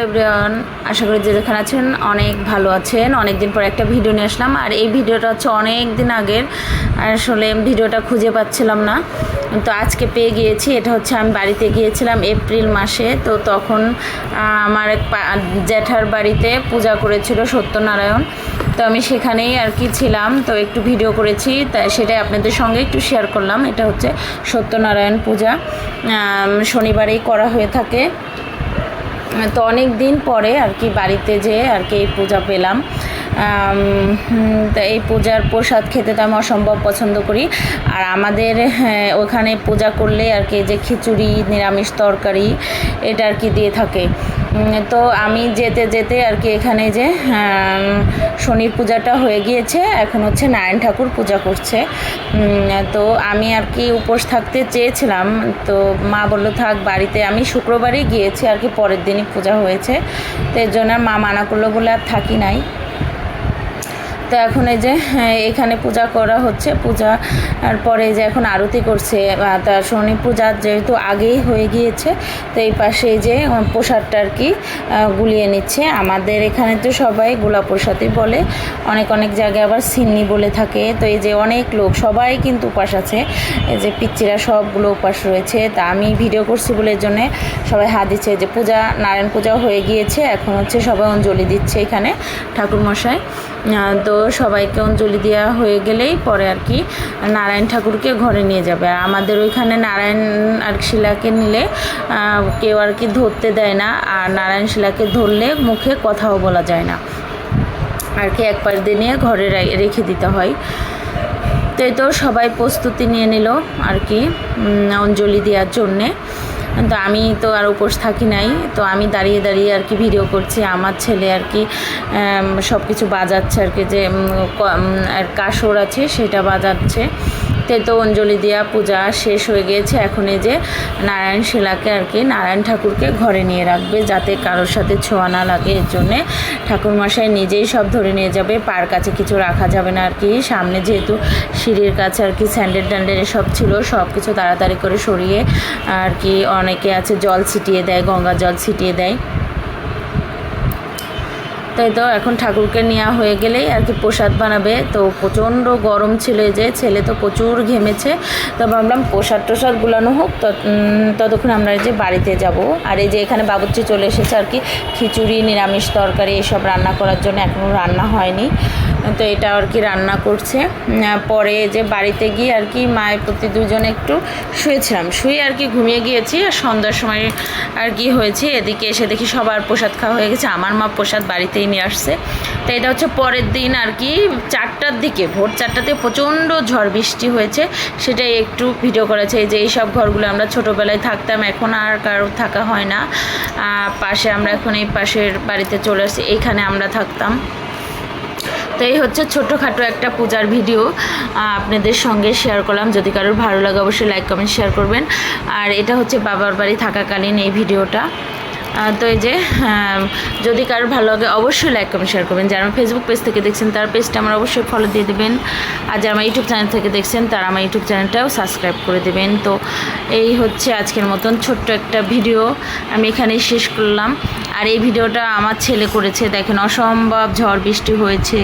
Everyone, আশা করি যে যেখানে আছেন অনেক ভালো আছেন। অনেকদিন পর একটা ভিডিও নিয়ে আসলাম, আর এই ভিডিওটা হচ্ছে অনেক দিন আগের। আসলে ভিডিওটা খুঁজে পাচ্ছিলাম না, তো আজকে পেয়ে গিয়েছি। এটা হচ্ছে আমি বাড়িতে গিয়েছিলাম এপ্রিল মাসে, তো তখন আমার এক জ্যাঠার বাড়িতে পূজা করেছিল সত্যনারায়ণ, তো আমি সেখানেই আর কি ছিলাম, তো একটু ভিডিও করেছি, তাই সেটাই আপনাদের সঙ্গে একটু শেয়ার করলাম। এটা হচ্ছে সত্যনারায়ণ পূজা, শনিবারেই করা হয়ে থাকে। তো অনেক দিন পরে আর কি বাড়িতে যেয়ে আর কি এই পূজা পেলাম। তো এই পূজার প্রসাদ খেতে তো আমি অসম্ভব পছন্দ করি। আর আমাদের ওখানে পূজা করলে আর কি যে খিচুড়ি, নিরামিষ তরকারি এটা আর কি দিয়ে থাকে। তো আমি যেতে যেতে আর কি এখানে যে শনির পূজাটা হয়ে গিয়েছে, এখন হচ্ছে নারায়ণ ঠাকুর পূজা করছে। তো আমি আর কি উপোস থাকতে চেয়েছিলাম, তো মা বললো থাক বাড়িতে। আমি শুক্রবারই গিয়েছি আর কি, পরের দিনই পূজা হয়েছে, তো এর জন্য মা মানা করলো বলে আর থাকি নাই। তো এখন এই যে এখানে পূজা করা হচ্ছে, পূজার পরে যে এখন আরতি করছে। তা শনি পূজা যেহেতু আগেই হয়ে গিয়েছে, তো এই পাশে যে প্রসাদটা আর কি গুলিয়ে নিচ্ছে। আমাদের এখানে তো সবাই গোলা প্রসাদই বলে, অনেক অনেক জায়গায় আবার সিন্নি বলে থাকে। তো এই যে অনেক লোক সবাই কিন্তু উপাস আছে, এই যে পিচ্চিরা সবগুলো উপাস রয়েছে। তা আমি ভিডিও করছি বলে এর জন্যে সবাই হাত দিচ্ছে। যে পূজা, নারায়ণ পূজা হয়ে গিয়েছে, এখন হচ্ছে সবাই অঞ্জলি দিচ্ছে এখানে ঠাকুরমশাই। তো সবাইকে অঞ্জলি দেওয়া হয়ে গেলেই পরে আর কি নারায়ণ ঠাকুরকে ঘরে নিয়ে যাবে। আর আমাদের ওইখানে নারায়ণ আর শিলাকে নিলে কেউ আর কি ধরতে দেয় না, আর নারায়ণ শিলাকে ধরলে মুখে কথাও বলা যায় না আর কি, এক পাশ দিয়ে নিয়ে ঘরে রেখে দিতে হয়। তো এই তো সবাই প্রস্তুতি নিয়ে নিল আর কি অঞ্জলি দেওয়ার জন্যে। তো আমি তো আর উপোস থাকি নাই, তো আমি দাঁড়িয়ে দাঁড়িয়ে আর কি ভিডিও করছি। আমার ছেলে আর কি সব কিছু বাজাচ্ছে আর কি, যে কাসর আছে সেটা বাজাচ্ছে। তো অঞ্জলি দেওয়া পূজা শেষ হয়ে গিয়েছে। এখন এই যে নারায়ণ শিলাকে আর কি নারায়ণ ঠাকুরকে ঘরে নিয়ে রাখবে, যাতে কারোর সাথে ছোঁয়া না লাগে। এর জন্যে ঠাকুরমশাই নিজেই সব ধরে নিয়ে যাবে, পার কাছে কিছু রাখা যাবে না আর কি। সামনে যেহেতু সিঁড়ির কাছে আর কি স্যান্ডেল ট্যান্ডেল এসব ছিল, সব কিছু তাড়াতাড়ি করে সরিয়ে আর কি অনেকে আছে জল ছিটিয়ে দেয়, গঙ্গা জল ছিটিয়ে দেয়। তাই তো এখন ঠাকুরকে নেওয়া হয়ে গেলেই আর কি প্রসাদ বানাবে। তো প্রচণ্ড গরম ছিল, যে ছেলে তো প্রচুর ঘেমেছে। তো ভাবলাম প্রসাদ টোসাদ গুলানো হোক, ততক্ষণ আমরা এই যে বাড়িতে যাব। আর এই যে এখানে বাবুর্চি চলে এসেছে আর কি খিচুড়ি, নিরামিষ তরকারি এসব রান্না করার জন্য, এখনও রান্না হয়নি। তো এটা আর কি রান্না করছে। পরে যে বাড়িতে গিয়ে আর কি মায়ের প্রতি দুজনে একটু শুয়েছিলাম, শুয়ে আর কি ঘুমিয়ে গিয়েছি। আর সন্ধ্যার সময় আর কি হয়েছে, এদিকে এসে দেখি সবার প্রসাদ খাওয়া হয়ে গেছে। আমার মা প্রসাদ বাড়িতেই নিয়ে আসছে। তো এটা হচ্ছে পরের দিন আর কি 4টার দিকে, ভোর 4টাতে প্রচণ্ড ঝড় বৃষ্টি হয়েছে, সেটাই একটু ভিডিও করেছে। এই যে এইসব ঘরগুলো আমরা ছোটোবেলায় থাকতাম, এখন আর কারো থাকা হয় না। পাশে আমরা এখন এই পাশের বাড়িতে চলে আসছি, এইখানে আমরা থাকতাম। তো এই হচ্ছে ছোটোখাটো একটা পূজার ভিডিও আপনাদের সঙ্গে শেয়ার করলাম। যদি কারোর ভালো লাগে অবশ্যই লাইক কমেন্ট শেয়ার করবেন। আর এটা হচ্ছে বাবার বাড়ি থাকাকালীন এই ভিডিওটা। তো এই যে যদি কারোর ভালো লাগে অবশ্যই লাইক কমেন্ট শেয়ার করবেন। যারা আমার ফেসবুক পেজ থেকে দেখছেন তার পেজটা আমার অবশ্যই ফলো দিয়ে দেবেন, আর যারা আমার ইউটিউব চ্যানেল থেকে দেখছেন তারা আমার ইউটিউব চ্যানেলটাও সাবস্ক্রাইব করে দেবেন। তো এই হচ্ছে আজকের মতন ছোট্ট একটা ভিডিও আমি এখানেই শেষ করলাম। আর এই ভিডিওটা আমার ছেলে করেছে, দেখেন অসম্ভব ঝড় বৃষ্টি হয়েছে।